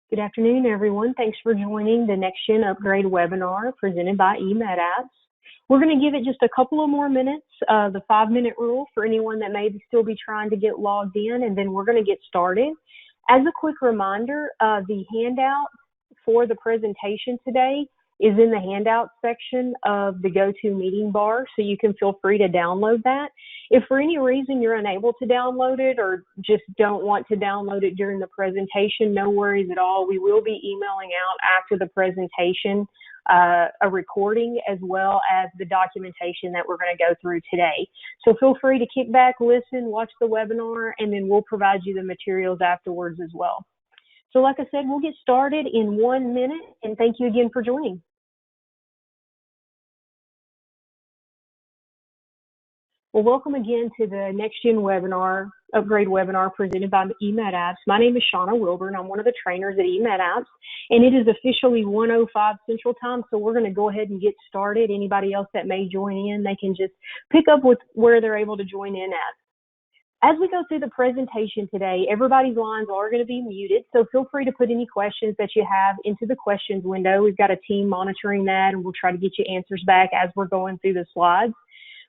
Good afternoon, everyone. Thanks for joining the NextGen Upgrade webinar presented by eMedApps. We're going to give it just a couple of more minutes, the 5-minute rule for anyone that may still be trying to get logged in, and then we're going to get started. As a quick reminder, the handout for the presentation today is in the handout section of the GoToMeeting bar, so you can feel free to download that. If for any reason you're unable to download it or just don't want to download it during the presentation, no worries at all. We will be emailing out after the presentation a recording as well as the documentation that we're going to go through today. So feel free to kick back, listen, watch the webinar, and then we'll provide you the materials afterwards as well. So like I said, we'll get started in 1 minute, and thank you again for joining. Well, welcome again to the NextGen webinar, upgrade webinar presented by eMedApps. My name is Shawnna Wilburn. I'm one of the trainers at eMedApps, and it is officially 1:05 Central Time, so we're going to go ahead and get started. Anybody else that may join in, they can just pick up with where they're able to join in at. As we go through the presentation today, everybody's lines are going to be muted, so feel free to put any questions that you have into the questions window. We've got a team monitoring that, and we'll try to get you answers back as we're going through the slides.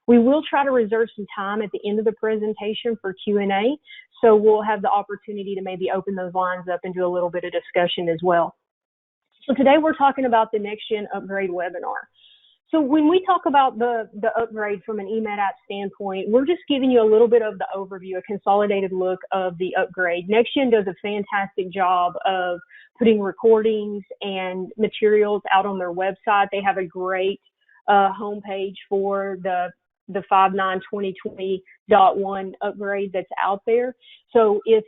We will try to reserve some time at the end of the presentation for Q&A, so we'll have the opportunity to maybe open those lines up and do a little bit of discussion as well. So today we're talking about the NextGen Upgrade webinar. So when we talk about the upgrade from an eMedApps standpoint, we're just giving you a little bit of the overview, a consolidated look of the upgrade. NextGen does a fantastic job of putting recordings and materials out on their website. They have a great homepage for the 5/9/2020.1 upgrade that's out there. So if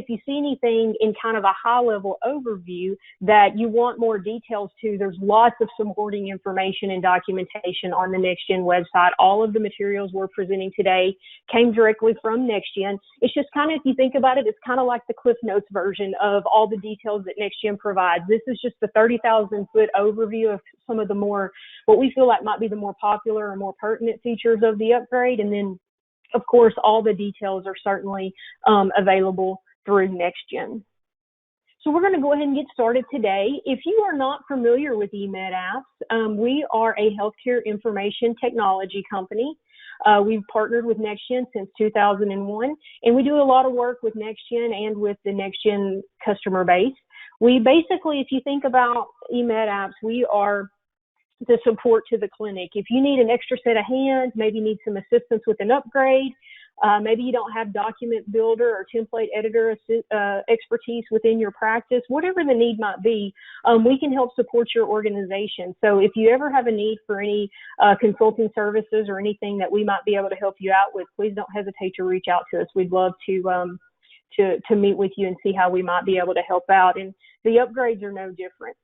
you see anything in kind of a high level overview that you want more details to, there's lots of supporting information and documentation on the NextGen website. All of the materials we're presenting today came directly from NextGen. It's just kind of, if you think about it, it's kind of like the Cliff Notes version of all the details that NextGen provides. This is just the 30,000-foot overview of some of the more, what we feel like might be the more popular or more pertinent features of the upgrade. And then, of course, all the details are certainly available through NextGen. So we're going to go ahead and get started today. If you are not familiar with eMedApps, we are a healthcare information technology company. We've partnered with NextGen since 2001, and we do a lot of work with NextGen and with the NextGen customer base. We basically, if you think about eMedApps, we are the support to the clinic. If you need an extra set of hands, maybe you need some assistance with an upgrade, maybe you don't have document builder or template editor expertise within your practice, whatever the need might be, we can help support your organization. So if you ever have a need for any consulting services or anything that we might be able to help you out with, please don't hesitate to reach out to us. We'd love to meet with you and see how we might be able to help out. And the upgrades are no different.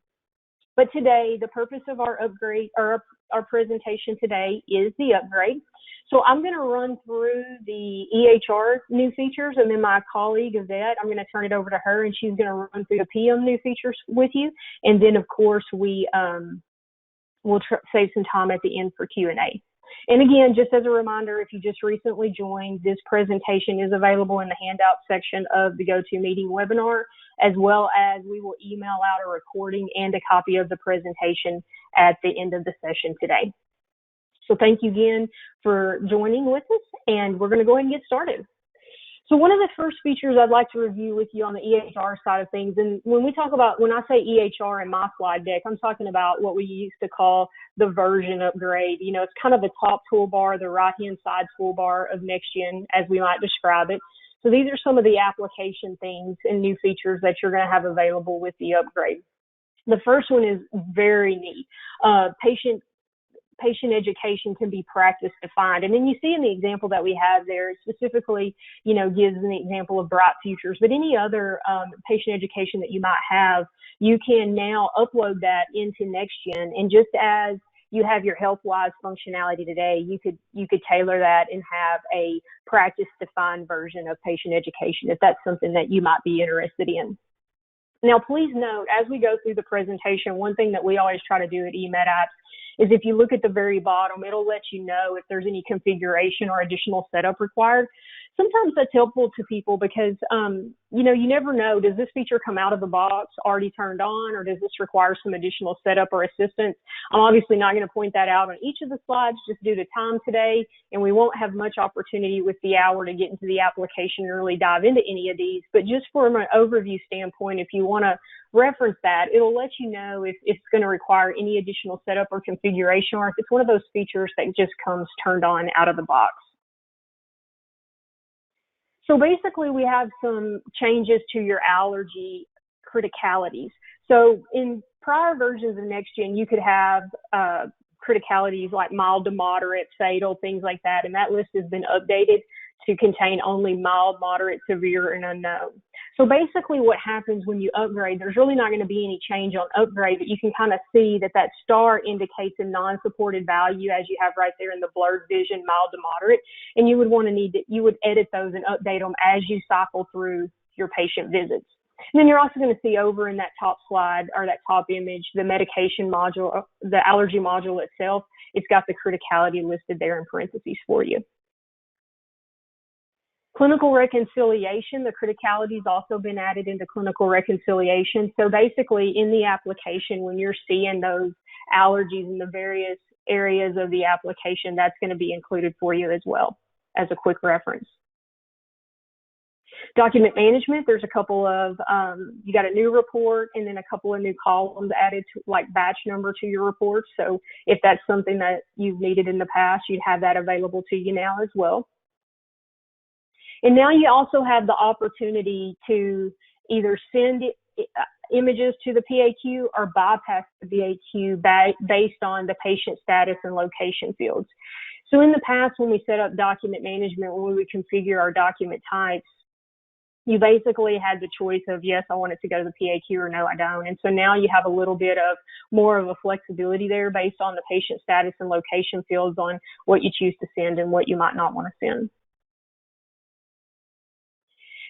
But today, the purpose of our upgrade, or our presentation today, is the upgrade. So I'm going to run through the EHR new features, and then my colleague Yvette, I'm going to turn it over to her, and she's going to run through the PM new features with you. And then, of course, we'll save some time at the end for Q&A. And again, just as a reminder, if you just recently joined, this presentation is available in the handout section of the GoToMeeting webinar, as well as we will email out a recording and a copy of the presentation at the end of the session today. So thank you again for joining with us, and we're going to go ahead and get started. So one of the first features I'd like to review with you on the EHR side of things, and when I say EHR in my slide deck, I'm talking about what we used to call the version upgrade. You know, it's kind of the top toolbar, the right-hand side toolbar of NextGen, as we might describe it. So these are some of the application things and new features that you're going to have available with the upgrade. The first one is very neat. Patient education can be practice defined. And then you see in the example that we have there, specifically, you know, gives an example of Bright Futures, but any other patient education that you might have, you can now upload that into NextGen. And just as you have your HealthWise functionality today, you could tailor that and have a practice defined version of patient education if that's something that you might be interested in. Now, please note, as we go through the presentation, one thing that we always try to do at eMedApps is if you look at the very bottom, it'll let you know if there's any configuration or additional setup required. sometimes that's helpful to people because, you know, you never know, does this feature come out of the box already turned on, or does this require some additional setup or assistance? I'm obviously not going to point that out on each of the slides just due to time today, and we won't have much opportunity with the hour to get into the application and really dive into any of these, but just from an overview standpoint, if you want to reference that, it'll let you know if it's going to require any additional setup or configuration, or if it's one of those features that just comes turned on out of the box. So basically, we have some changes to your allergy criticalities. So in prior versions of NextGen, you could have criticalities like mild to moderate, fatal, things like that, and that list has been updated to contain only mild, moderate, severe, and unknown. So basically what happens when you upgrade, there's really not going to be any change on upgrade, but you can kind of see that that star indicates a non-supported value, as you have right there in the blurred vision, mild to moderate, and you would want to you would edit those and update them as you cycle through your patient visits. And then you're also going to see over in that top slide, or that top image, the medication module, the allergy module itself. It's got the criticality listed there in parentheses for you. Clinical reconciliation, the criticality has also been added into clinical reconciliation. So basically in the application, when you're seeing those allergies in the various areas of the application, that's going to be included for you as well as a quick reference. Document management, there's a couple of, you got a new report and then a couple of new columns added to, like batch number to your report. So if that's something that you've needed in the past, you'd have that available to you now as well. And now you also have the opportunity to either send images to the PAQ or bypass the PAQ based on the patient status and location fields. So in the past, when we set up document management, when we would configure our document types, you basically had the choice of, yes, I want it to go to the PAQ, or no, I don't. And so now you have a little bit of more of a flexibility there based on the patient status and location fields on what you choose to send and what you might not want to send.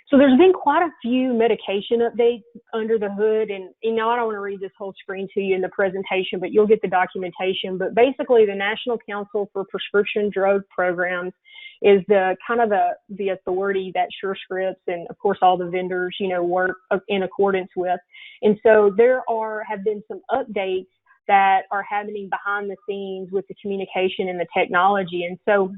So there's been quite a few medication updates under the hood, and you know, I don't want to read this whole screen to you in the presentation, but you'll get the documentation. But basically, the National Council for Prescription Drug Programs is the kind of the authority that SureScripts and of course all the vendors, you know, work in accordance with. And so there have been some updates that are happening behind the scenes with the communication and the technology. And so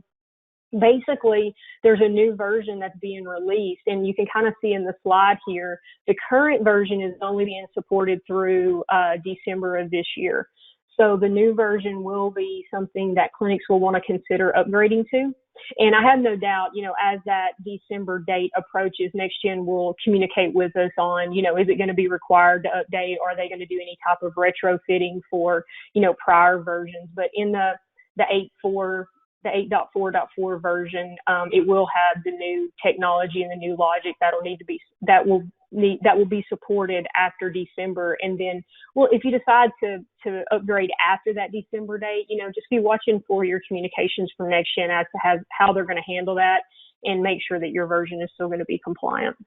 basically, there's a new version that's being released, and you can kind of see in the slide here, the current version is only being supported through December of this year. So the new version will be something that clinics will want to consider upgrading to. And I have no doubt, you know, as that December date approaches, NextGen will communicate with us on, you know, is it going to be required to update, or are they going to do any type of retrofitting for, you know, prior versions? But in the 8.4.4 version, it will have the new technology and the new logic that will be supported after December. And then, well, if you decide to upgrade after that December date, you know, just be watching for your communications from NextGen as to how they're going to handle that, and make sure that your version is still going to be compliant.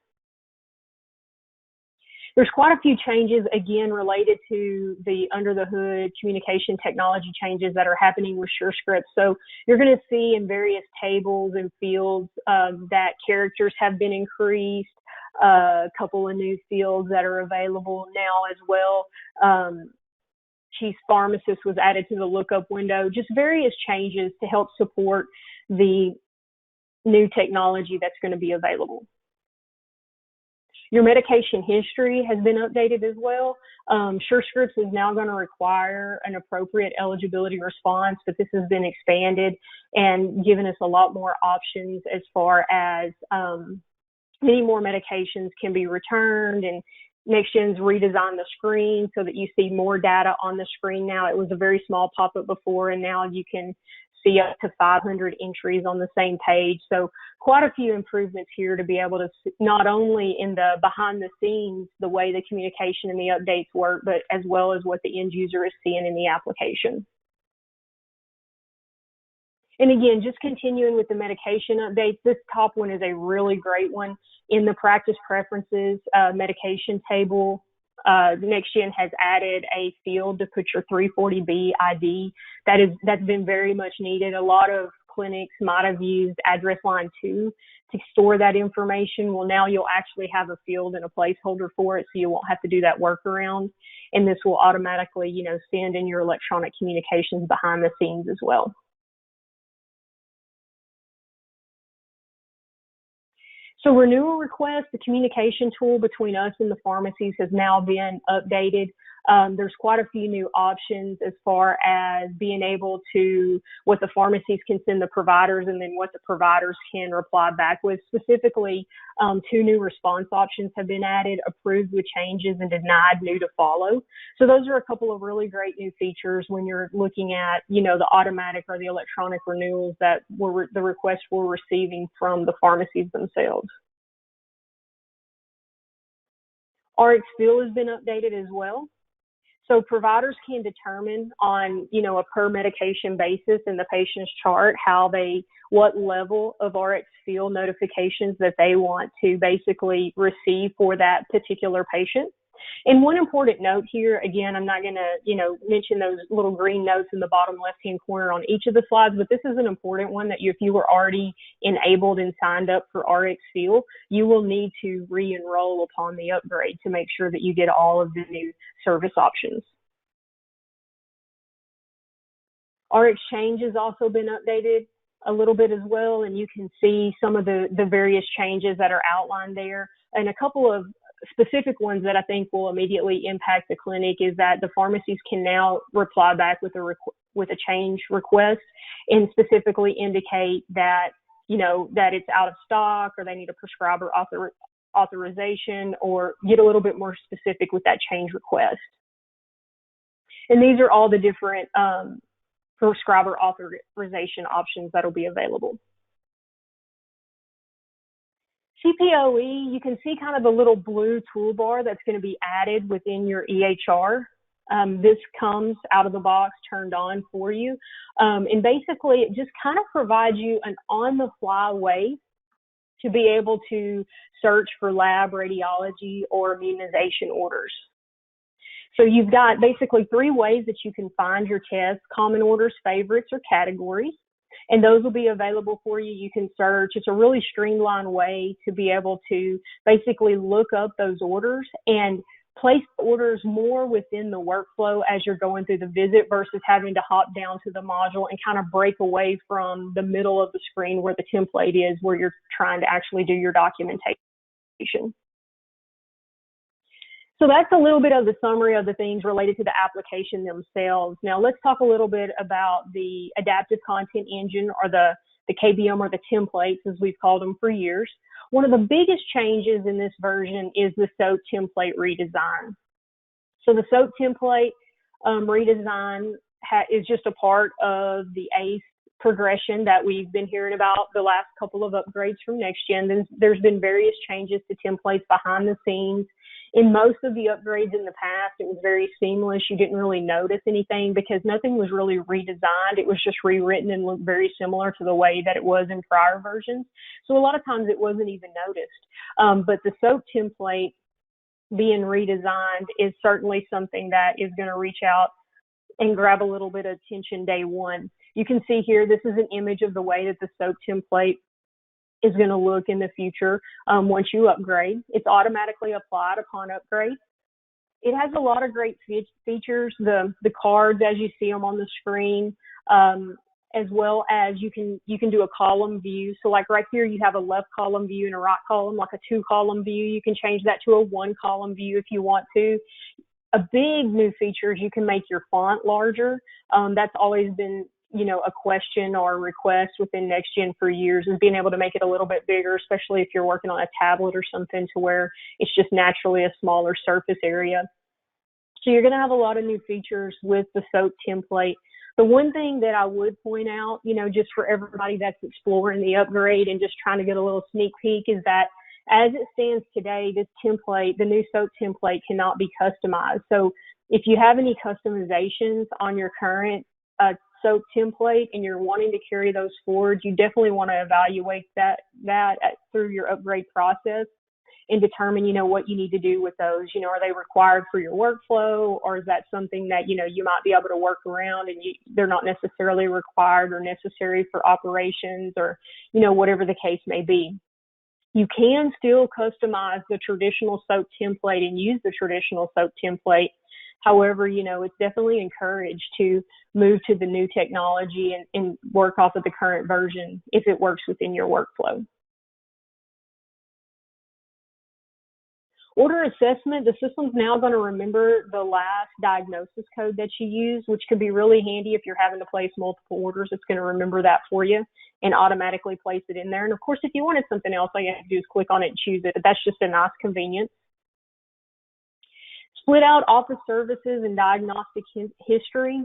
There's quite a few changes, again, related to the under the hood communication technology changes that are happening with SureScripts. So you're going to see in various tables and fields that characters have been increased, a couple of new fields that are available now as well. Chief Pharmacist was added to the lookup window, just various changes to help support the new technology that's going to be available. Your medication history has been updated as well. SureScripts is now going to require an appropriate eligibility response, but this has been expanded and given us a lot more options as far as many more medications can be returned, and NextGen's redesigned the screen so that you see more data on the screen now. It was a very small pop-up before, and now you can see up to 500 entries on the same page. So quite a few improvements here to be able to not only in the behind the scenes, the way the communication and the updates work, but as well as what the end user is seeing in the application. And again, just continuing with the medication updates, this top one is a really great one. In the practice preferences medication table, NextGen has added a field to put your 340B ID. That's been very much needed. A lot of clinics might have used address line 2 to store that information. Well, now you'll actually have a field and a placeholder for it, so you won't have to do that workaround. And this will automatically, send in your electronic communications behind the scenes as well. So renewal requests, the communication tool between us and the pharmacies has now been updated. There's quite a few new options as far as being able to, what the pharmacies can send the providers and then what the providers can reply back with. Specifically, 2 new response options have been added: approved with changes and denied new to follow. So those are a couple of really great new features when you're looking at, the automatic or the electronic renewals that the requests we're receiving from the pharmacies themselves. RX Fill has been updated as well. So providers can determine on, a per medication basis in the patient's chart what level of RX Fill notifications that they want to basically receive for that particular patient. And one important note here, again, I'm not going to, mention those little green notes in the bottom left-hand corner on each of the slides, but this is an important one that if you were already enabled and signed up for RX Fill, you will need to re-enroll upon the upgrade to make sure that you get all of the new service options. RX Change has also been updated a little bit as well, and you can see some of the various changes that are outlined there. And a couple of specific ones that I think will immediately impact the clinic is that the pharmacies can now reply back with a change request and specifically indicate that, that it's out of stock or they need a prescriber authorization, or get a little bit more specific with that change request. And these are all the different prescriber authorization options that will be available. CPOE, you can see kind of the little blue toolbar that's going to be added within your EHR. This comes out of the box turned on for you. And basically, it just kind of provides you an on-the-fly way to be able to search for lab, radiology, or immunization orders. So you've got basically 3 ways that you can find your tests: common orders, favorites, or categories. And those will be available for you. You can search. It's a really streamlined way to be able to basically look up those orders and place orders more within the workflow as you're going through the visit versus having to hop down to the module and kind of break away from the middle of the screen where the template is, where you're trying to actually do your documentation. So that's a little bit of the summary of the things related to the application themselves. Now let's talk a little bit about the adaptive content engine, or the KBM, or the templates as we've called them for years. One of the biggest changes in this version is the SOAP template redesign. So the SOAP template redesign is just a part of the ACE progression that we've been hearing about the last couple of upgrades from NextGen. There's been various changes to templates behind the scenes. In most of the upgrades in the past, it was very seamless. You didn't really notice anything because nothing was really redesigned. It was just rewritten and looked very similar to the way that it was in prior versions. So a lot of times it wasn't even noticed. But the SOAP template being redesigned is certainly something that is going to reach out and grab a little bit of attention day one. You can see here, this is an image of the way that the SOAP template is going to look in the future once you upgrade. It's automatically applied upon upgrade. It has a lot of great features, the cards as you see them on the screen, as well as you can do a column view. So like right here, you have a left column view and a right column, like a 2-column view. You can change that to a 1-column view if you want to. A big new feature is you can make your font larger. That's always been a question or a request within NextGen for years, is being able to make it a little bit bigger, especially if you're working on a tablet or something to where it's just naturally a smaller surface area. So you're going to have a lot of new features with the SOAP template. The one thing that I would point out, just for everybody that's exploring the upgrade and just trying to get a little sneak peek, is that as it stands today, this template, the new SOAP template, cannot be customized. So if you have any customizations on your current SOAP template and you're wanting to carry those forward, you definitely want to evaluate that through your upgrade process and determine, what you need to do with those. Are they required for your workflow, or is that something that, you might be able to work around and they're not necessarily required or necessary for operations, or, whatever the case may be. You can still customize the traditional SOAP template and use the traditional SOAP template. However, it's definitely encouraged to move to the new technology and work off of the current version if it works within your workflow. Order assessment, the system's now going to remember the last diagnosis code that you use, which could be really handy if you're having to place multiple orders. It's going to remember that for you and automatically place it in there. And of course, if you wanted something else, all you have to do is click on it and choose it. But that's just a nice convenience. Split out office services and diagnostic history.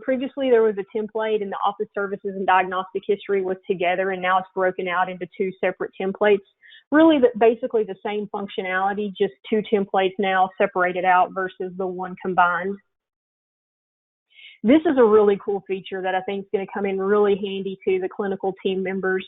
Previously, there was a template and the office services and diagnostic history was together, and now it's broken out into two separate templates. Really, basically the same functionality, just two templates now separated out versus the one combined. This is a really cool feature that I think is going to come in really handy to the clinical team members.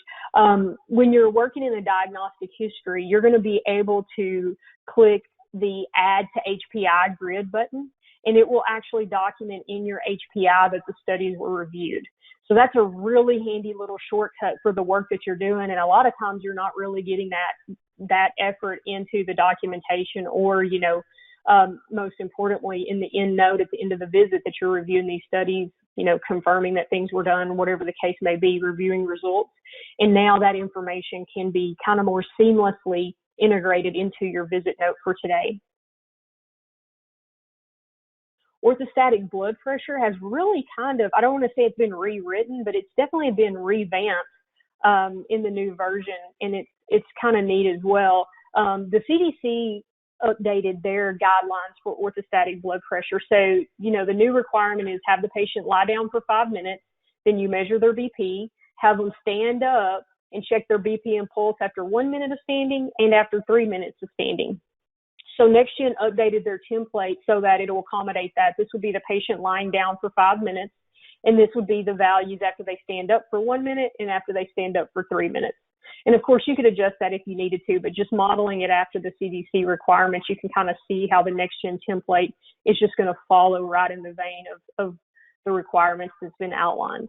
When you're working in the diagnostic history, you're going to be able to click the Add to HPI grid button, and it will actually document in your HPI that the studies were reviewed. So that's a really handy little shortcut for the work that you're doing, and a lot of times you're not really getting that effort into the documentation, or most importantly in the end note at the end of the visit that you're reviewing these studies, confirming that things were done, whatever the case may be, reviewing results. And now that information can be kind of more seamlessly integrated into your visit note for today. Orthostatic blood pressure has really kind of, I don't want to say it's been rewritten, but it's definitely been revamped in the new version, and it's kind of neat as well. The CDC updated their guidelines for orthostatic blood pressure. So, the new requirement is have the patient lie down for 5 minutes, then you measure their BP, have them stand up and check their BP and pulse after 1 minute of standing and after 3 minutes of standing. So NextGen updated their template so that it'll accommodate that. This would be the patient lying down for 5 minutes, and this would be the values after they stand up for 1 minute and after they stand up for 3 minutes. And of course, you could adjust that if you needed to, but just modeling it after the CDC requirements, you can kind of see how the NextGen template is just going to follow right in the vein of the requirements that's been outlined.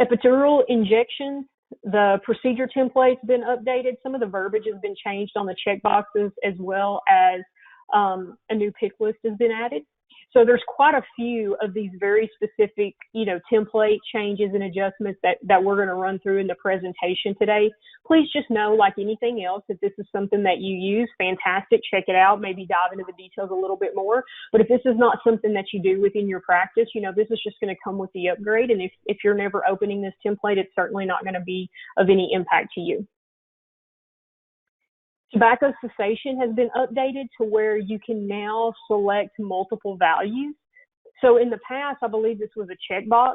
Epidural injections. The procedure template's been updated. Some of the verbiage has been changed on the checkboxes, as well as a new pick list has been added. So there's quite a few of these very specific, template changes and adjustments that we're going to run through in the presentation today. Please just know, like anything else, if this is something that you use, fantastic, check it out, maybe dive into the details a little bit more. But if this is not something that you do within your practice, this is just going to come with the upgrade. And if you're never opening this template, it's certainly not going to be of any impact to you. Tobacco cessation has been updated to where you can now select multiple values. So in the past, I believe this was a checkbox.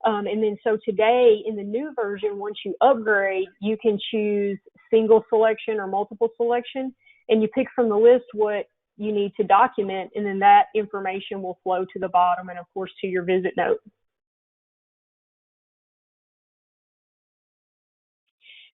And then so today in the new version, once you upgrade, you can choose single selection or multiple selection, and you pick from the list what you need to document, and then that information will flow to the bottom and of course to your visit note.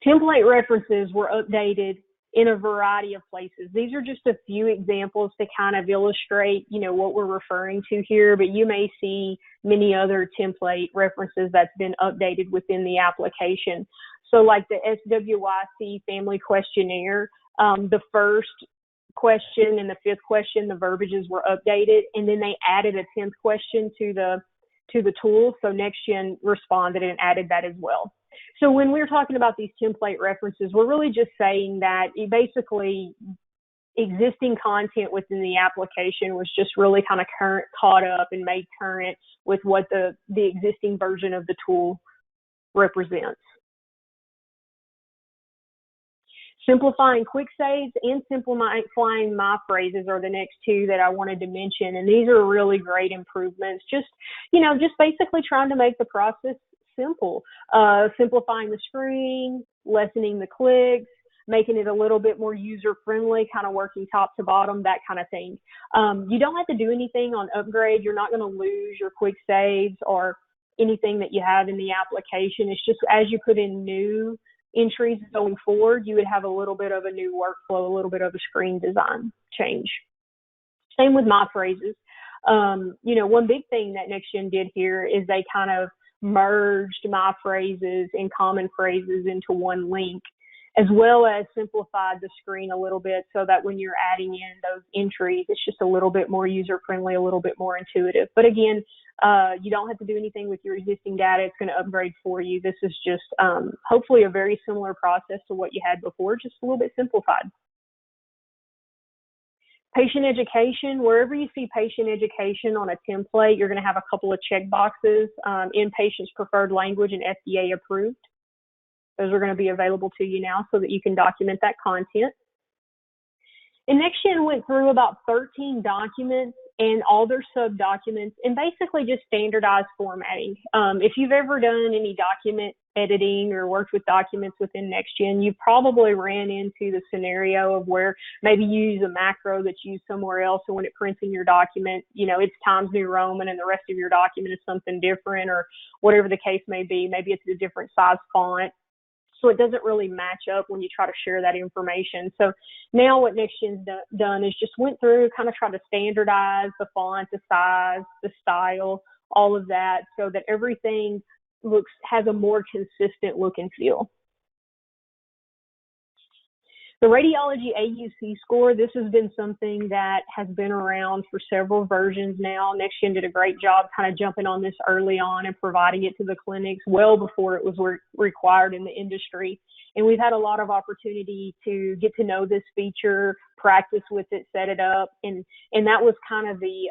Template references were updated in a variety of places. These are just a few examples to kind of illustrate, what we're referring to here, but you may see many other template references that's been updated within the application. So like the SWYC family questionnaire, the first question and the fifth question, the verbiages were updated, and then they added a 10th question to the tool. So NextGen responded and added that as well. So when we're talking about these template references, we're really just saying that basically existing content within the application was just really kind of caught up and made current with what the existing version of the tool represents. Simplifying quick saves and simplifying my phrases are the next two that I wanted to mention. And these are really great improvements. Just basically trying to make the process simple, simplifying the screen, lessening the clicks, making it a little bit more user-friendly, kind of working top to bottom, that kind of thing. You don't have to do anything on upgrade. You're not going to lose your quick saves or anything that you have in the application. It's just as you put in new entries going forward, you would have a little bit of a new workflow, a little bit of a screen design change. Same with my phrases. You know, one big thing that NextGen did here is they kind of merged my phrases and common phrases into one link, as well as simplified the screen a little bit so that when you're adding in those entries, it's just a little bit more user-friendly, a little bit more intuitive. But again, you don't have to do anything with your existing data. It's going to upgrade for you. This is just hopefully a very similar process to what you had before, just a little bit simplified. Patient education, wherever you see patient education on a template, you're going to have a couple of check boxes in patient's preferred language and FDA approved. Those are going to be available to you now so that you can document that content. And NextGen went through about 13 documents and all their sub-documents and basically just standardized formatting. If you've ever done any document editing or worked with documents within NextGen, you probably ran into the scenario of where maybe you use a macro that's used somewhere else, and when it prints in your document, you know, it's Times New Roman and the rest of your document is something different, or whatever the case may be. Maybe it's a different size font. So it doesn't really match up when you try to share that information. So now what NextGen's done is just went through, kind of tried to standardize the font, the size, the style, all of that, so that everything has a more consistent look and feel. The radiology AUC score, this has been something that has been around for several versions now. NextGen did a great job kind of jumping on this early on and providing it to the clinics well before it was required in the industry. And we've had a lot of opportunity to get to know this feature, practice with it, set it up. And that was kind of the,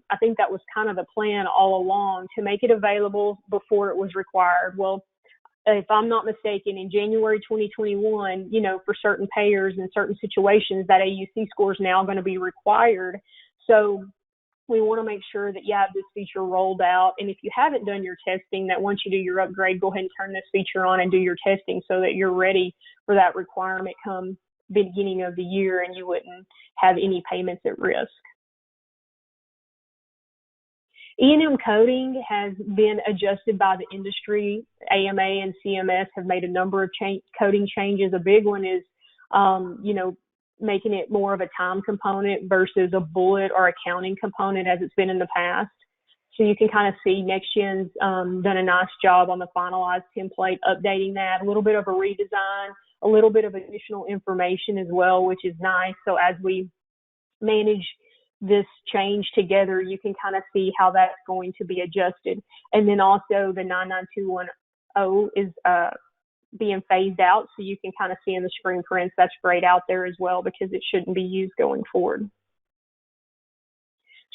I think that was kind of the plan all along, to make it available before it was required. Well, if I'm not mistaken, in January 2021, you know, for certain payers in certain situations, that AUC score is now going to be required. So we want to make sure that you have this feature rolled out. And if you haven't done your testing, that once you do your upgrade, go ahead and turn this feature on and do your testing so that you're ready for that requirement come beginning of the year and you wouldn't have any payments at risk. E&M coding has been adjusted by the industry. AMA and CMS have made a number of coding changes. A big one is, you know, making it more of a time component versus a bullet or accounting component as it's been in the past. So you can kind of see NextGen's done a nice job on the finalized template, updating that, a little bit of a redesign, a little bit of additional information as well, which is nice. So as we manage this change together, you can kind of see how that's going to be adjusted. And then also the 99210 is being phased out, so you can kind of see in the screen prints that's grayed out there as well because it shouldn't be used going forward.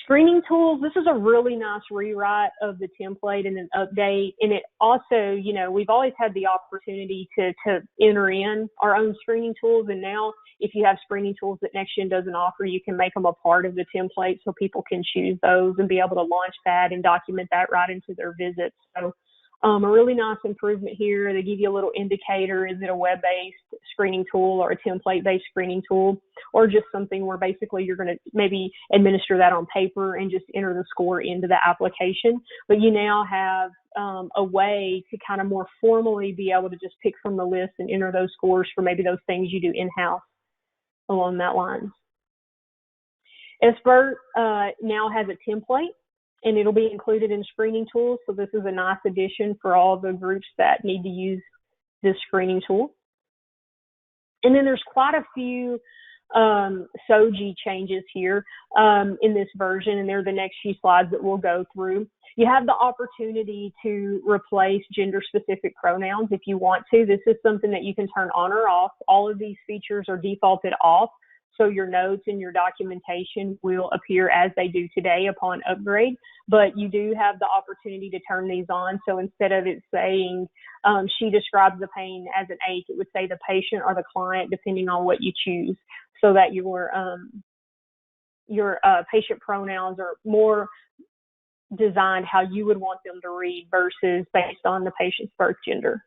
Screening tools, this is a really nice rewrite of the template and an update. And it also, you know, we've always had the opportunity to enter in our own screening tools. And now if you have screening tools that NextGen doesn't offer, you can make them a part of the template so people can choose those and be able to launch that and document that right into their visits. So a really nice improvement here. They give you a little indicator. Is it a web-based screening tool or a template-based screening tool, or just something where basically you're going to maybe administer that on paper and just enter the score into the application. But you now have a way to kind of more formally be able to just pick from the list and enter those scores for maybe those things you do in-house along that line. SBIRT now has a template, and it'll be included in screening tools. So this is a nice addition for all the groups that need to use this screening tool. And then there's quite a few SOGI changes here in this version, and they're the next few slides that we'll go through. You have the opportunity to replace gender-specific pronouns if you want to. This is something that you can turn on or off. All of these features are defaulted off, so your notes and your documentation will appear as they do today upon upgrade, but you do have the opportunity to turn these on. So instead of it saying she describes the pain as an ache, it would say the patient or the client, depending on what you choose, so that your patient pronouns are more designed how you would want them to read versus based on the patient's birth gender.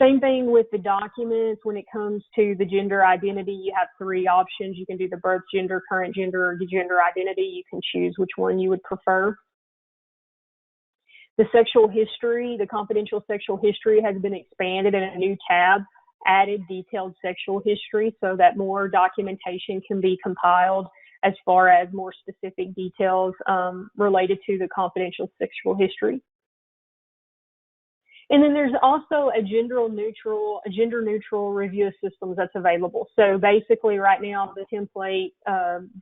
Same thing with the documents. When it comes to the gender identity, you have three options. You can do the birth gender, current gender, or the gender identity. You can choose which one you would prefer. The sexual history, the confidential sexual history has been expanded in a new tab, added detailed sexual history so that more documentation can be compiled as far as more specific details related to the confidential sexual history. And then there's also a gender neutral review of systems that's available. So basically right now the template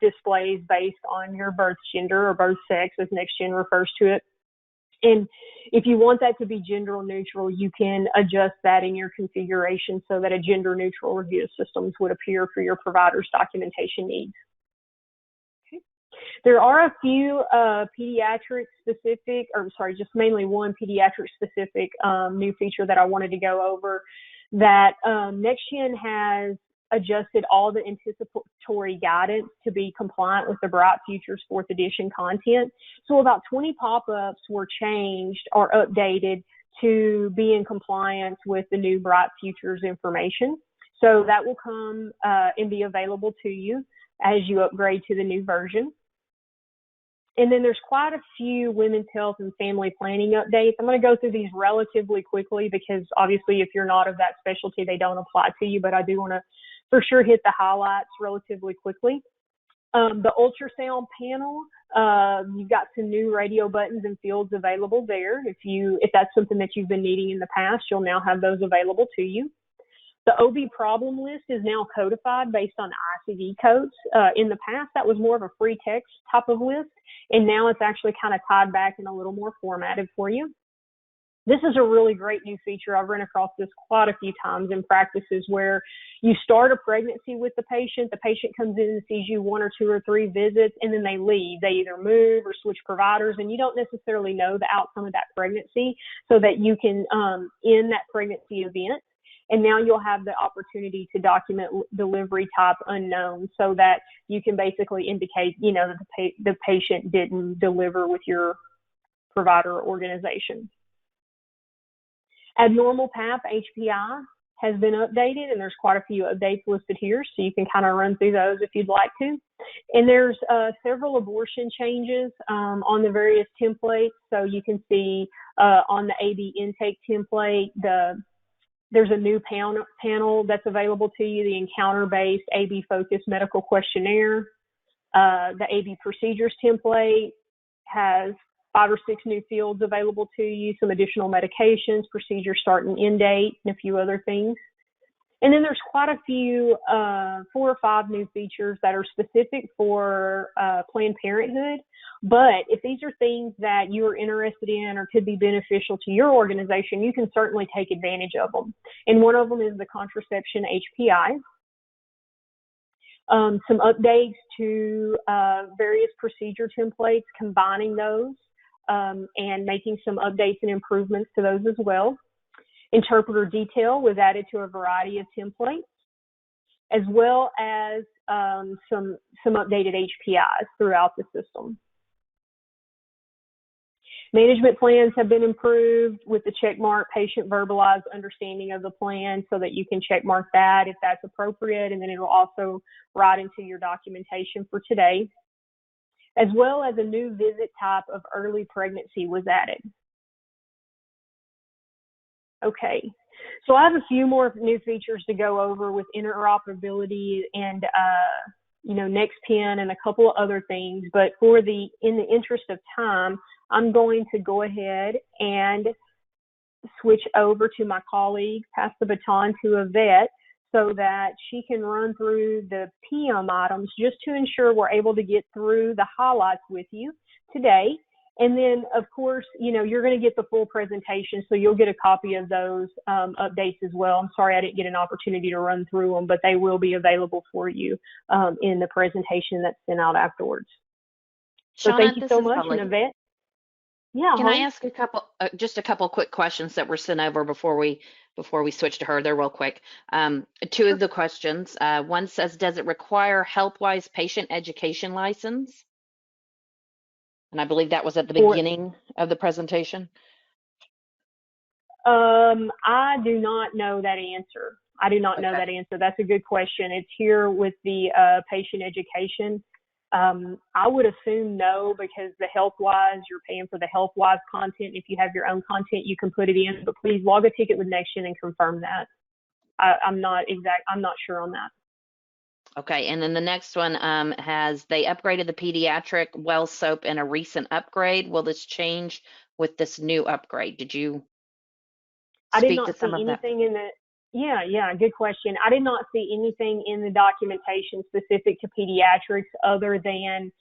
displays based on your birth gender or birth sex, as NextGen refers to it. And if you want that to be gender neutral, you can adjust that in your configuration so that a gender neutral review of systems would appear for your provider's documentation needs. Okay. There are a few just mainly one pediatric specific new feature that I wanted to go over, that NextGen has adjusted all the anticipatory guidance to be compliant with the Bright Futures 4th edition content. So about 20 pop-ups were changed or updated to be in compliance with the new Bright Futures information. So that will come and be available to you as you upgrade to the new version. And then there's quite a few women's health and family planning updates. I'm going to go through these relatively quickly because obviously if you're not of that specialty, they don't apply to you, but I do want to for sure hit the highlights relatively quickly. The ultrasound panel, you've got some new radio buttons and fields available there. If that's something that you've been needing in the past, you'll now have those available to you. The OB problem list is now codified based on ICD codes. In the past, that was more of a free text type of list, and now it's actually kind of tied back and a little more formatted for you. This is a really great new feature. I've run across this quite a few times in practices where you start a pregnancy with the patient comes in and sees you 1 or 2 or 3 visits, and then they leave. They either move or switch providers, and you don't necessarily know the outcome of that pregnancy so that you can end that pregnancy event. And now you'll have the opportunity to document delivery type unknown so that you can basically indicate, that the patient didn't deliver with your provider or organization. Abnormal PAP HPI has been updated, and there's quite a few updates listed here, so you can kind of run through those if you'd like to. And there's several abortion changes on the various templates. So you can see on the AB intake template, there's a new panel that's available to you, the encounter-based AB-focused medical questionnaire. The AB procedures template has 5 or 6 new fields available to you, some additional medications, procedure start and end date, and a few other things. And then there's quite a few, 4 or 5 new features that are specific for Planned Parenthood. But if these are things that you are interested in or could be beneficial to your organization, you can certainly take advantage of them. And one of them is the contraception HPI. Some updates to various procedure templates, combining those and making some updates and improvements to those as well. Interpreter detail was added to a variety of templates, as well as some updated HPIs throughout the system. Management plans have been improved with the checkmark patient verbalized understanding of the plan so that you can checkmark that if that's appropriate, and then it will also write into your documentation for today, as well as a new visit type of early pregnancy was added. Okay, so I have a few more new features to go over with interoperability and NextPen and a couple of other things, but in the interest of time, I'm going to go ahead and switch over to my colleague, pass the baton to Yvette, so that she can run through the PM items just to ensure we're able to get through the highlights with you today. And then, of course, you're going to get the full presentation, so you'll get a copy of those updates as well. I'm sorry I didn't get an opportunity to run through them, but they will be available for you in the presentation that's sent out afterwards. So Shawnna, thank you so much, and Yvette. Yeah. Can I ask just a couple quick questions that were sent over before we switch to her? They're real quick. 2 of the questions. One says, does it require HealthWise patient education license? And I believe that was at the beginning of the presentation. I do not know that answer. I do not know that answer. That's a good question. It's here with the patient education. I would assume no, because the HealthWise, you're paying for the HealthWise content. If you have your own content, you can put it in, but please log a ticket with NextGen and confirm that. I'm not sure on that. Okay, and then the next one has, they upgraded the pediatric well soap in a recent upgrade. Will this change with this new upgrade? Did you speak to some of that? I did not see anything in the, yeah, good question. I did not see anything in the documentation specific to pediatrics other than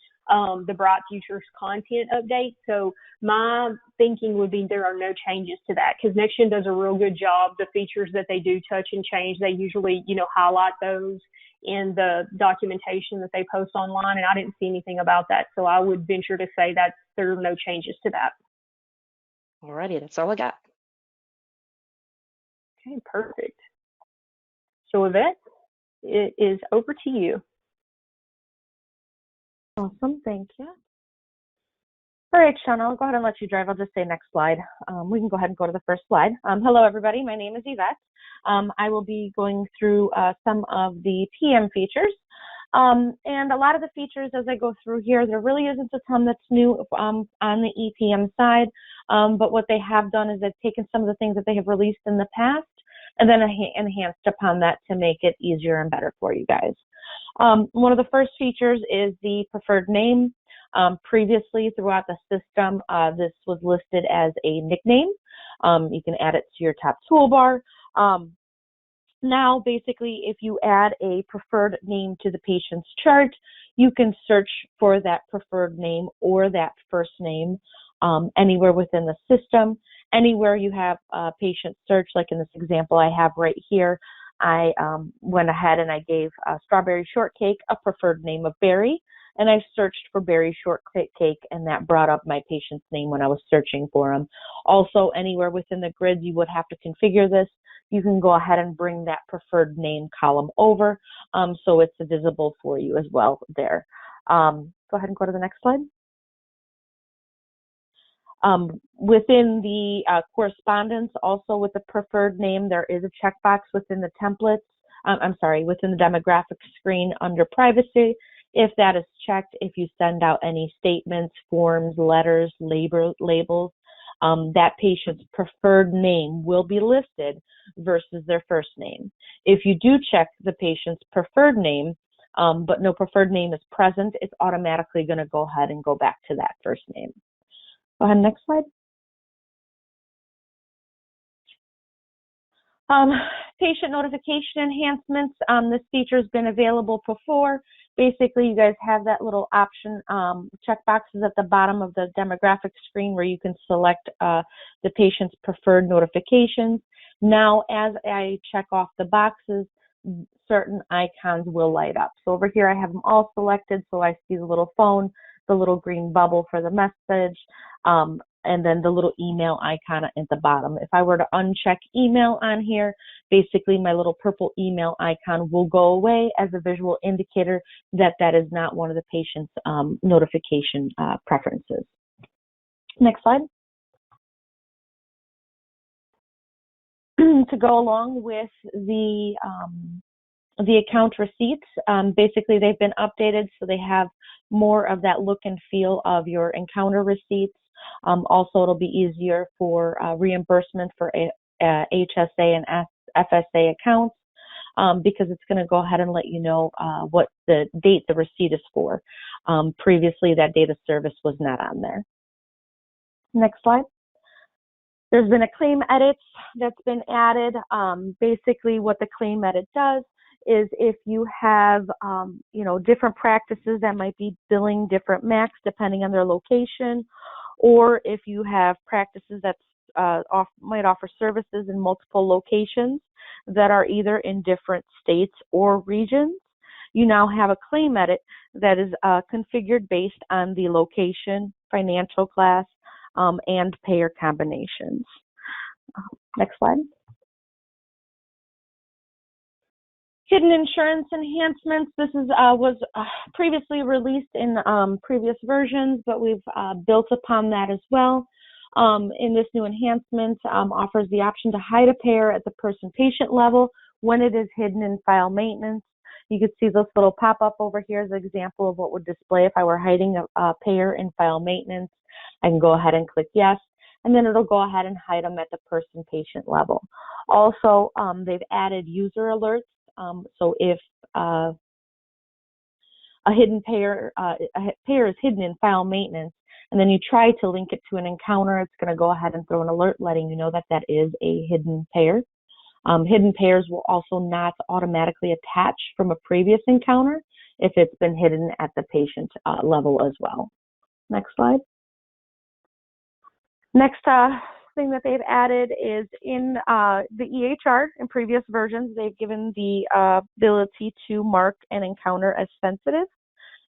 the Bright Futures content update. So my thinking would be there are no changes to that, because NextGen does a real good job. The features that they do touch and change, they usually, highlight those in the documentation that they post online, and I didn't see anything about that. So I would venture to say that there are no changes to that. Alrighty, that's all I got. Okay, perfect. So Yvette, it is over to you. Awesome, thank you. All right, Shawnna, I'll go ahead and let you drive. I'll just say next slide. We can go ahead and go to the first slide. Hello, everybody. My name is Yvette. I will be going through some of the PM features. And a lot of the features as I go through here, there really isn't a ton that's new on the EPM side. But what they have done is they've taken some of the things that they have released in the past and then enhanced upon that to make it easier and better for you guys. One of the first features is the preferred name. Previously throughout the system, this was listed as a nickname. You can add it to your top toolbar. Now, basically, if you add a preferred name to the patient's chart, you can search for that preferred name or that first name anywhere within the system. Anywhere you have a patient search, like in this example I have right here, I went ahead and I gave strawberry shortcake a preferred name of Berry, and I searched for berry shortcake, and that brought up my patient's name when I was searching for them. Also, anywhere within the grid you would have to configure this. You can go ahead and bring that preferred name column over so it's visible for you as well there. Go ahead and go to the next slide. Within the correspondence, also with the preferred name, there is a checkbox within the templates, within the demographic screen under privacy. If that is checked, if you send out any statements, forms, letters, labels, that patient's preferred name will be listed versus their first name. If you do check the patient's preferred name, but no preferred name is present, it's automatically going to go ahead and go back to that first name. Go ahead, next slide. Patient notification enhancements. This feature has been available before. Basically, you guys have that little option, checkboxes at the bottom of the demographic screen where you can select the patient's preferred notifications. Now, as I check off the boxes, certain icons will light up. So over here, I have them all selected, so I see the little phone, the little green bubble for the message, and then the little email icon at the bottom. If I were to uncheck email on here, basically my little purple email icon will go away as a visual indicator that that is not one of the patient's notification preferences. Next slide. To go along with the account receipts, basically they've been updated so they have more of that look and feel of your encounter receipts. Also, it'll be easier for reimbursement for HSA and FSA accounts because it's going to go ahead and let you know what the date the receipt is for. Previously, that date of service was not on there. Next slide. There's been a claim edit that's been added. Basically, what the claim edit does is if you have, different practices that might be billing different MACs depending on their location, or if you have practices that might offer services in multiple locations that are either in different states or regions, you now have a claim edit that is configured based on the location, financial class, and payer combinations. Next slide. Hidden insurance enhancements. This was previously released in previous versions, but we've built upon that as well. In this new enhancement, offers the option to hide a payer at the person-patient level when it is hidden in file maintenance. You can see this little pop-up over here as an example of what would display if I were hiding a payer in file maintenance. I can go ahead and click yes, and then it'll go ahead and hide them at the person-patient level. Also, they've added user alerts. So if a hidden payer, is hidden in file maintenance, and then you try to link it to an encounter, it's going to go ahead and throw an alert letting you know that that is a hidden payer. Hidden pairs will also not automatically attach from a previous encounter if it's been hidden at the patient level as well. Next slide. Next thing that they've added is in the EHR, in previous versions, they've given the ability to mark an encounter as sensitive.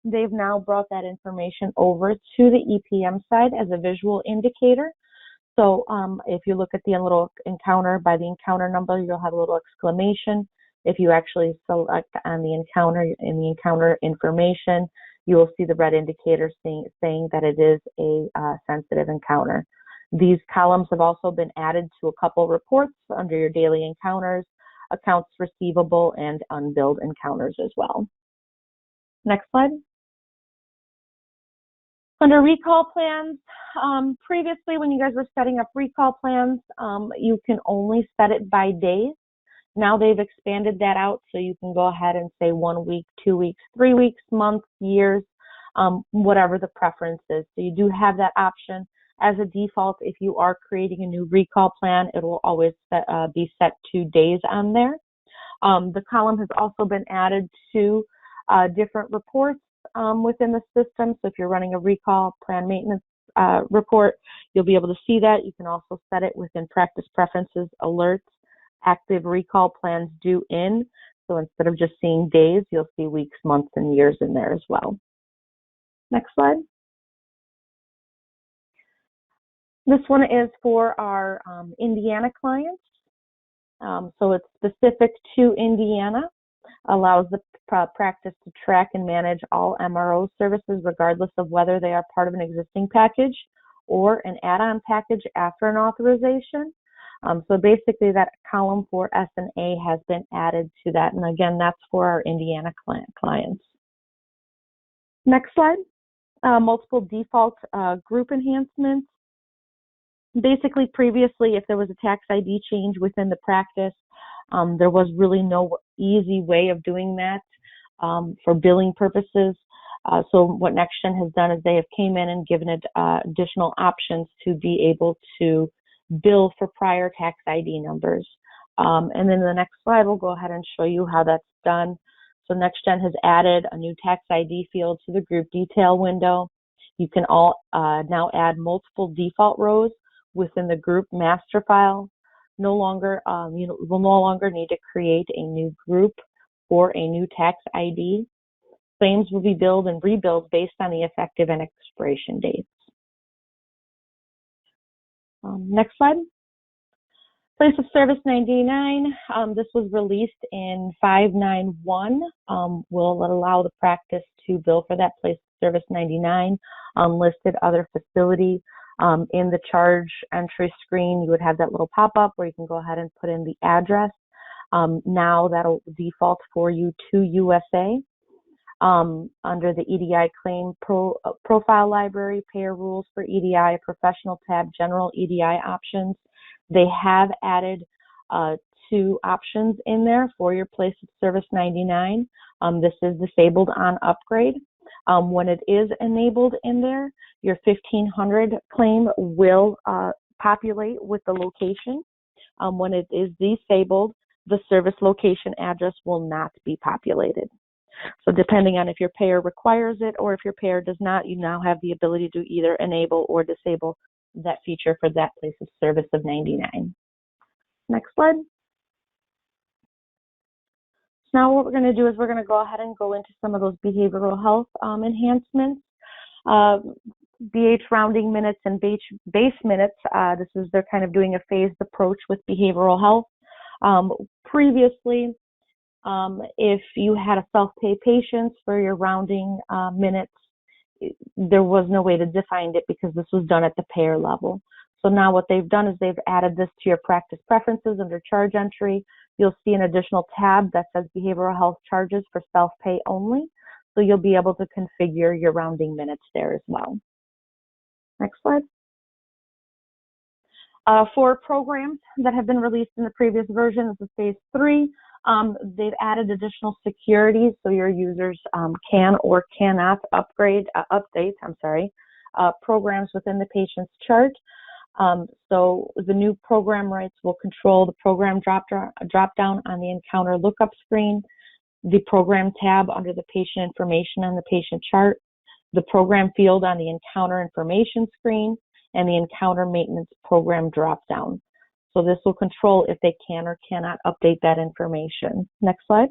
They've now brought that information over to the EPM side as a visual indicator. So if you look at the little encounter, by the encounter number, you'll have a little exclamation. If you actually select on the encounter, in the encounter information, you will see the red indicator saying that it is a sensitive encounter. These columns have also been added to a couple reports under your daily encounters, accounts receivable, and unbilled encounters as well. Next slide. Under recall plans, previously when you guys were setting up recall plans, you can only set it by days. Now they've expanded that out so you can go ahead and say 1 week, 2 weeks, 3 weeks, months, years, whatever the preference is. So you do have that option. As a default, if you are creating a new recall plan, it will always be set to days on there. The column has also been added to different reports within the system. So if you're running a recall plan maintenance report, you'll be able to see that. You can also set it within practice preferences, alerts, active recall plans due in. So instead of just seeing days, you'll see weeks, months, and years in there as well. Next slide. This one is for our Indiana clients. So it's specific to Indiana, allows the practice to track and manage all MRO services regardless of whether they are part of an existing package or an add-on package after an authorization. So basically that column for S&A has been added to that. And again, that's for our Indiana clients. Next slide. Multiple default group enhancements. Basically, previously, if there was a tax ID change within the practice, there was really no easy way of doing that for billing purposes. So what NextGen has done is they have came in and given it additional options to be able to bill for prior tax ID numbers. And then in the next slide, we'll go ahead and show you how that's done. So NextGen has added a new tax ID field to the group detail window. You can now add multiple default rows within the group master file. No longer, you will no longer need to create a new group or a new tax ID. Claims will be billed and rebilled based on the effective and expiration dates. Next slide. Place of Service 99. This was released in 591. Will allow the practice to bill for that Place of Service 99 on listed other facility. In the charge entry screen, you would have that little pop-up where you can go ahead and put in the address. Now that'll default for you to USA. Under the EDI claim profile library, payer rules for EDI, professional tab, general EDI options. They have added 2 options in there for your Place of Service 99. This is disabled on upgrade. When it is enabled in there, your 1500 claim will populate with the location. When it is disabled, the service location address will not be populated. So depending on if your payer requires it or if your payer does not, you now have the ability to either enable or disable that feature for that Place of Service of 99. Next slide. Now what we're going to do is we're going to go ahead and go into some of those behavioral health enhancements. BH rounding minutes and base minutes. This is, they're kind of doing a phased approach with behavioral health. Previously, if you had a self-pay patients for your rounding minutes, there was no way to define it because this was done at the payer level. So now what they've done is they've added this to your practice preferences under charge entry. you'll see an additional tab that says behavioral health charges for self-pay only. So you'll be able to configure your rounding minutes there as well. Next slide. For programs that have been released in the previous version, this is phase 3. They've added additional security, so your users can or cannot update programs within the patient's chart. So the new program rights will control the program drop down on the encounter lookup screen, the program tab under the patient information on the patient chart, the program field on the encounter information screen, and the encounter maintenance program drop down. So this will control if they can or cannot update that information. Next slide.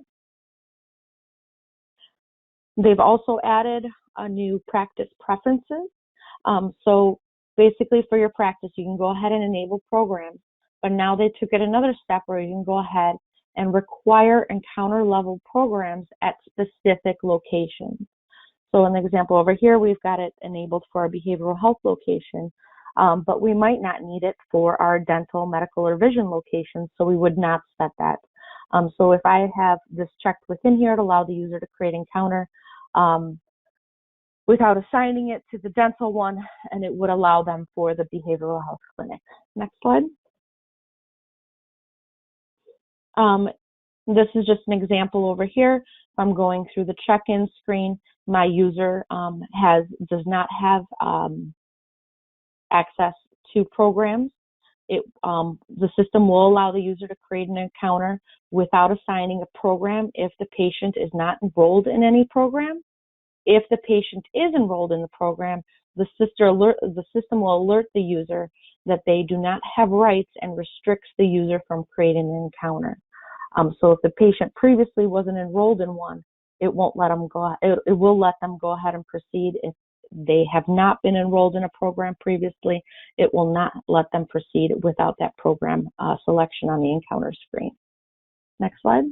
They've also added a new practice preferences. So basically for your practice, you can go ahead and enable programs, but now they took it another step where you can go ahead and require encounter level programs at specific locations. So in the example over here, we've got it enabled for our behavioral health location, but we might not need it for our dental, medical, or vision locations, so we would not set that. So if I have this checked within here, it allows the user to create encounter without assigning it to the dental one, and it would allow them for the behavioral health clinic. Next slide. This is just an example over here. If I'm going through the check-in screen, my user does not have access to programs. The system will allow the user to create an encounter without assigning a program if the patient is not enrolled in any program. If the patient is enrolled in the program, the system will alert the user that they do not have rights and restricts the user from creating an encounter. So if the patient previously wasn't enrolled in one, it won't let them go. It will let them go ahead and proceed. If they have not been enrolled in a program previously, it will not let them proceed without that program selection on the encounter screen. Next slide.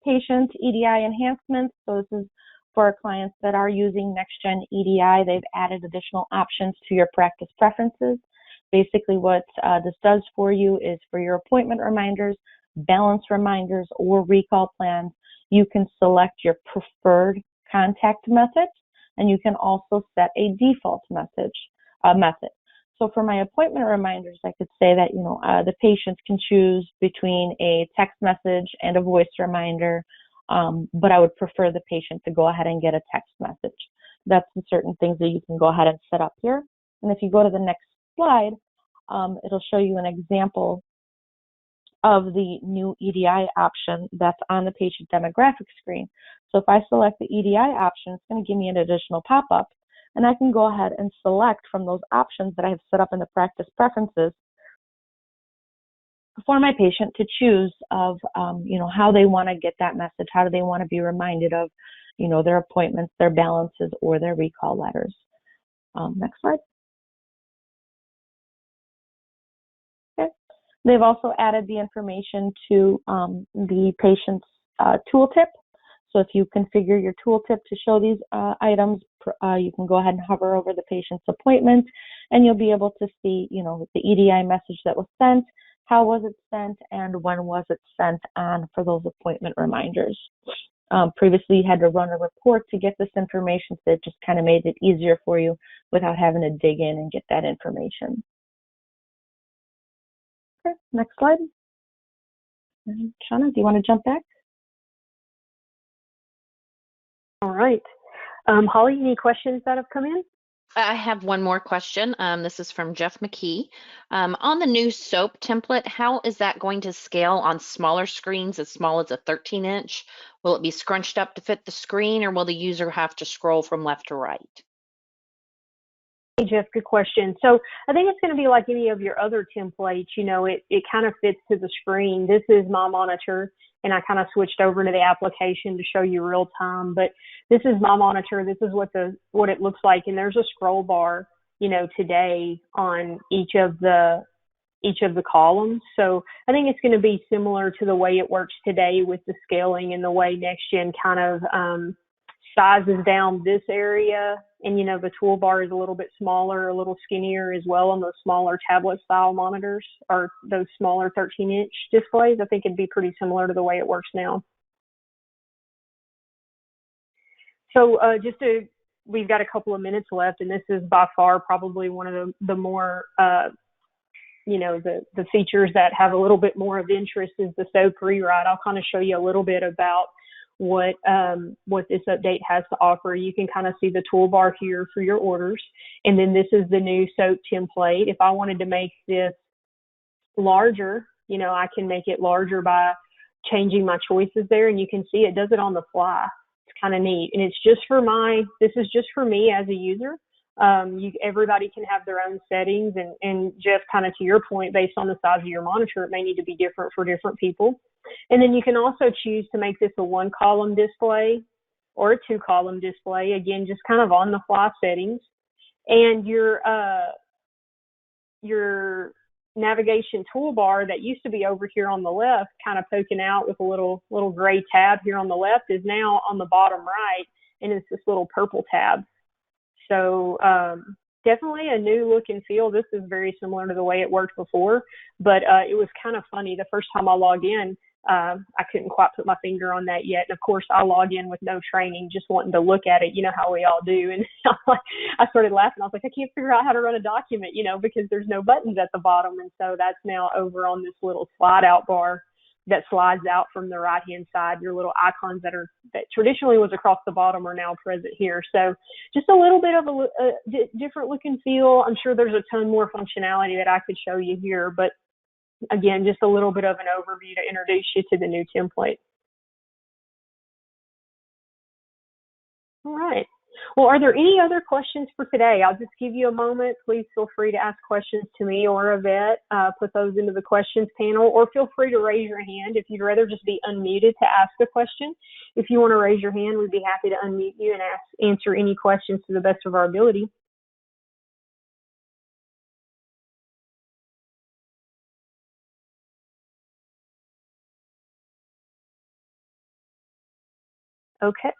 Patient EDI enhancements. So this is for our clients that are using NextGen EDI. They've added additional options to your practice preferences. Basically what this does for you is for your appointment reminders, balance reminders, or recall plans, you can select your preferred contact method, and you can also set a default method. So for my appointment reminders, I could say that the patient can choose between a text message and a voice reminder, but I would prefer the patient to go ahead and get a text message. That's the certain things that you can go ahead and set up here. And if you go to the next slide, it'll show you an example of the new EDI option that's on the patient demographic screen. So if I select the EDI option, it's going to give me an additional pop-up, and I can go ahead and select from those options that I have set up in the practice preferences for my patient to choose of, how they want to get that message, how do they want to be reminded of, their appointments, their balances, or their recall letters. Next slide. Okay. They've also added the information to the patient's tooltip. So if you configure your tooltip to show these items, you can go ahead and hover over the patient's appointment, and you'll be able to see, the EDI message that was sent, how was it sent, and when was it sent on for those appointment reminders. Previously, you had to run a report to get this information, so it just kind of made it easier for you without having to dig in and get that information. Okay, next slide. And Shawnna, do you want to jump back? All right. Holly, any questions that have come in? I have one more question. This is from Jeff McKee. On the new SOAP template, how is that going to scale on smaller screens as small as a 13-inch? Will it be scrunched up to fit the screen, or will the user have to scroll from left to right? Hey, Jeff, good question. So I think it's going to be like any of your other templates. It kind of fits to the screen. This is my monitor, and I kind of switched over to the application to show you real time. But this is my monitor. This is what it looks like, and there's a scroll bar, today on each of the columns. So I think it's going to be similar to the way it works today with the scaling and the way NextGen kind of sizes down this area, and you know, the toolbar is a little bit smaller, a little skinnier as well on those smaller tablet style monitors, or those smaller 13-inch displays, I think it'd be pretty similar to the way it works now. So we've got a couple of minutes left, and this is by far probably one of the more, you know, the features that have a little bit more of interest is the SOAP rewrite. I'll kind of show you a little bit about what this update has to offer. You can kind of see the toolbar here for your orders, and then this is the new SOAP template. If I wanted to make this larger, you know, I can make it larger by changing my choices there, and you can see it does it on the fly. It's kind of neat, and it's just for this is just for me as a user. Everybody can have their own settings, and Jeff, kind of to your point, based on the size of your monitor, it may need to be different for different people. And then you can also choose to make this a 1-column display or a 2-column display, again, just kind of on the fly settings. And your navigation toolbar that used to be over here on the left, kind of poking out with a little gray tab here on the left, is now on the bottom right, and it's this little purple tab. So definitely a new look and feel. This is very similar to the way it worked before, but it was kind of funny. The first time I logged in, I couldn't quite put my finger on that yet. And of course, I log in with no training, just wanting to look at it. You know how we all do. And I started laughing. I was like, I can't figure out how to run a document, you know, because there's no buttons at the bottom. And so that's now over on this little slide out bar that slides out from the right-hand side. Your little icons that traditionally was across the bottom are now present here. So just a little bit of a different look and feel. I'm sure there's a ton more functionality that I could show you here, but again, just a little bit of an overview to introduce you to the new template. All right. Well, are there any other questions for today? I'll just give you a moment. Please feel free to ask questions to me or Yvette. Put those into the questions panel, or feel free to raise your hand if you'd rather just be unmuted to ask a question. If you want to raise your hand, we'd be happy to unmute you and answer any questions to the best of our ability. Okay,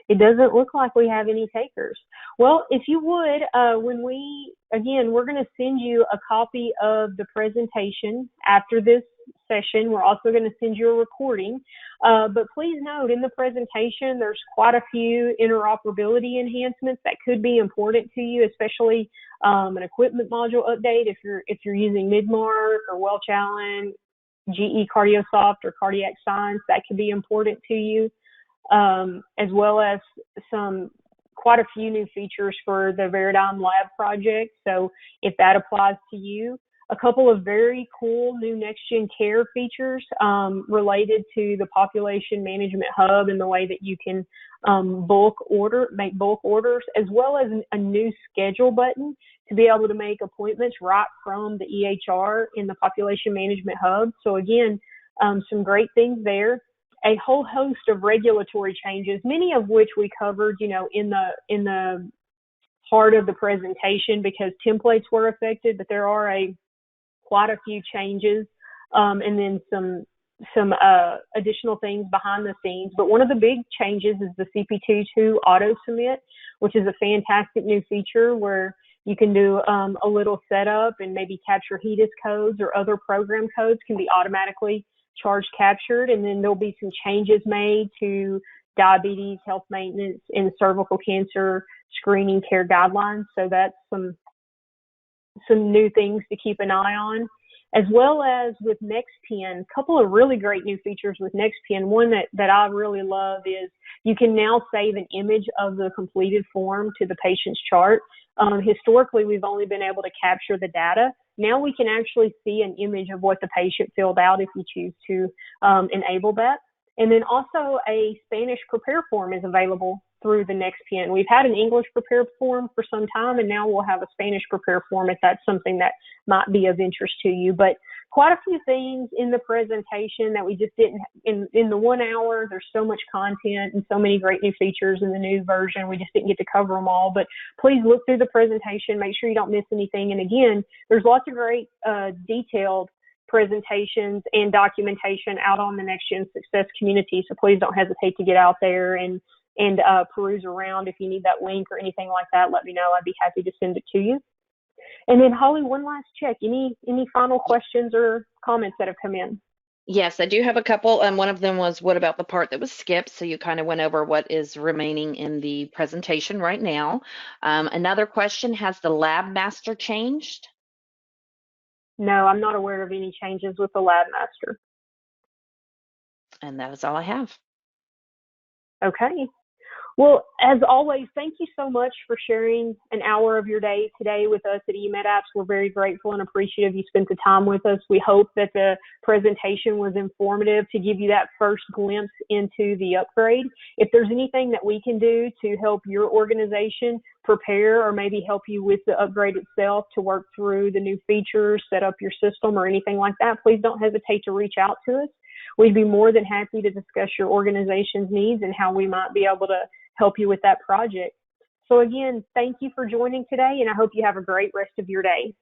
it doesn't look like we have any takers. Well, if you would, we're going to send you a copy of the presentation after this session. We're also going to send you a recording, but please note in the presentation, there's quite a few interoperability enhancements that could be important to you, especially an equipment module update if you're using Midmark or Welch Allyn, GE CardioSoft or Cardiac Science. That could be important to you. As well as quite a few new features for the Veradigm Lab project. So if that applies to you, a couple of very cool new NextGen Care features related to the Population Management Hub and the way that you can make bulk orders, as well as a new schedule button to be able to make appointments right from the EHR in the Population Management Hub. So again, some great things there. A whole host of regulatory changes, many of which we covered, you know, in the heart of the presentation because templates were affected, but there are quite a few changes, and then some additional things behind the scenes. But one of the big changes is the CP2 auto submit, which is a fantastic new feature where you can do a little setup and maybe capture HEDIS codes or other program codes can be automatically charge captured, and then there'll be some changes made to diabetes, health maintenance, and cervical cancer screening care guidelines. So that's some new things to keep an eye on, as well as with NextGen. A couple of really great new features with NextGen. One that I really love is you can now save an image of the completed form to the patient's chart. Historically, we've only been able to capture the data. Now we can actually see an image of what the patient filled out if you choose to enable that. And then also a Spanish prepare form is available through the NextGen. We've had an English prepare form for some time, and now we'll have a Spanish prepare form if that's something that might be of interest to you. But quite a few things in the presentation that we just didn't, in the 1 hour, there's so much content and so many great new features in the new version. We just didn't get to cover them all, but please look through the presentation, make sure you don't miss anything. And again, there's lots of great detailed presentations and documentation out on the NextGen Success community. So please don't hesitate to get out there and and peruse around. If you need that link or anything like that, let me know. I'd be happy to send it to you. And then Holly, one last check. Any final questions or comments that have come in? Yes, I do have a couple. One of them was, what about the part that was skipped? So you kind of went over what is remaining in the presentation right now. Another question, has the lab master changed? No, I'm not aware of any changes with the lab master. And that is all I have. Okay. Well, as always, thank you so much for sharing an hour of your day today with us at eMedApps. We're very grateful and appreciative you spent the time with us. We hope that the presentation was informative to give you that first glimpse into the upgrade. If there's anything that we can do to help your organization prepare or maybe help you with the upgrade itself to work through the new features, set up your system or anything like that, please don't hesitate to reach out to us. We'd be more than happy to discuss your organization's needs and how we might be able to help you with that project. So again, thank you for joining today, and I hope you have a great rest of your day.